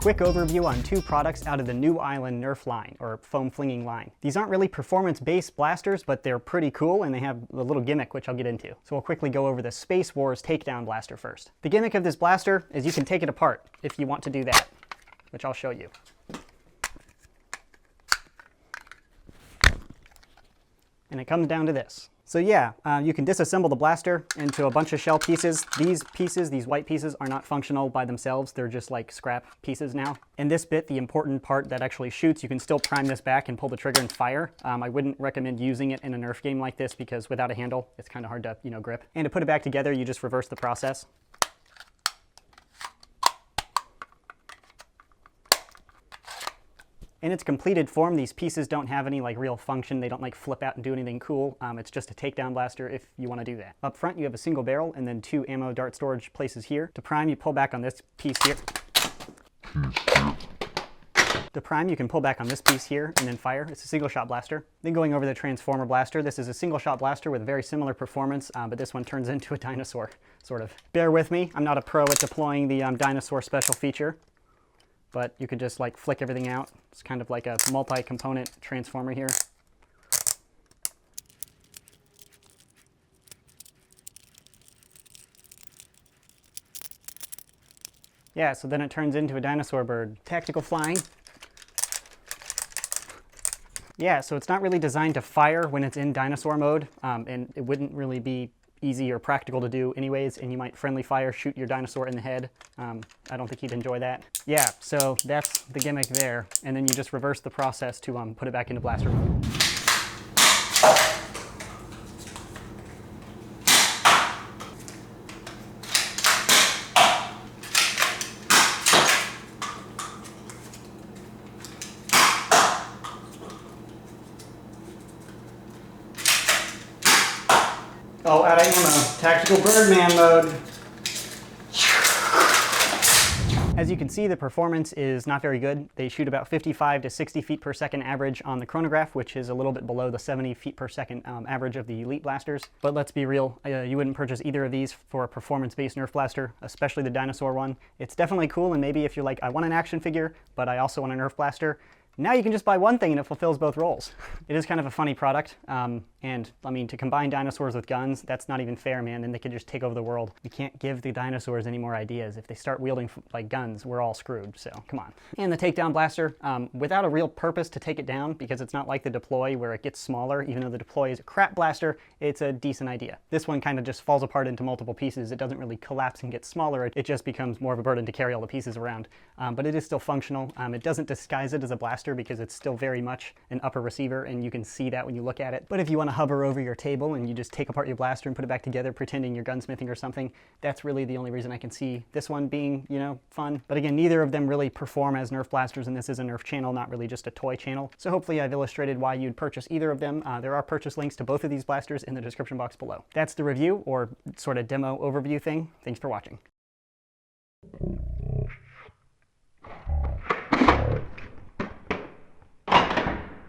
quick overview on two products out of the Newisland Nerf line, or foam flinging line. These aren't really performance-based blasters, but they're pretty cool and they have a little gimmick which I'll get into. So we'll quickly go over the Space Wars takedown blaster first. The gimmick of this blaster is you can take it apart if you want to do that, which I'll show you. And it comes down to this. So yeah, you can disassemble the blaster into a bunch of shell pieces. These pieces, these white pieces, are not functional by themselves. They're just like scrap pieces now. And this bit, the important part that actually shoots, you can still prime this back and pull the trigger and fire. I wouldn't recommend using it in a Nerf game like this because without a handle, it's kind of hard to, grip. And to put it back together, you just reverse the process. In its completed form, these pieces don't have any real function. They don't flip out and do anything cool. It's just a takedown blaster if you want to do that. Up front, you have a single barrel and then two ammo dart storage places here. To prime, you pull back on this piece here. To prime, you can pull back on this piece here and then fire. It's a single shot blaster. Then going over the Transformer blaster, this is a single shot blaster with very similar performance, but this one turns into a dinosaur, sort of. Bear with me, I'm not a pro at deploying the dinosaur special feature. But you could just flick everything out. It's kind of like a multi-component transformer here. Yeah, so then it turns into a dinosaur bird. Tactical flying. Yeah, so it's not really designed to fire when it's in dinosaur mode, and it wouldn't really be easy or practical to do anyways, and you might friendly fire, shoot your dinosaur in the head. I don't think he'd enjoy that. Yeah, so that's the gimmick there, and then you just reverse the process to put it back into blaster mode. Oh, out of ammo. Tactical Birdman mode. As you can see, the performance is not very good. They shoot about 55 to 60 feet per second average on the chronograph, which is a little bit below the 70 feet per second average of the Elite blasters. But let's be real, you wouldn't purchase either of these for a performance-based Nerf blaster, especially the dinosaur one. It's definitely cool, and maybe if you're like, I want an action figure, but I also want a Nerf blaster, now you can just buy one thing and it fulfills both roles. It is kind of a funny product, and I mean, to combine dinosaurs with guns, that's not even fair, man. Then they could just take over the world. We can't give the dinosaurs any more ideas. If they start wielding guns, we're all screwed, so come on. And the takedown blaster, without a real purpose to take it down, because it's not like the deploy where it gets smaller. Even though the deploy is a crap blaster, it's a decent idea. This one kind of just falls apart into multiple pieces. It doesn't really collapse and get smaller. It just becomes more of a burden to carry all the pieces around. But it is still functional. It doesn't disguise it as a blaster because it's still very much an upper receiver, and you can see that when you look at it. But if you want to hover over your table and you just take apart your blaster and put it back together pretending you're gunsmithing or something, that's really the only reason I can see this one being, fun. But again, neither of them really perform as Nerf blasters, and this is a Nerf channel, not really just a toy channel. So hopefully I've illustrated why you'd purchase either of them. There are purchase links to both of these blasters in the description box below. That's the review, or sort of demo overview thing. Thanks for watching.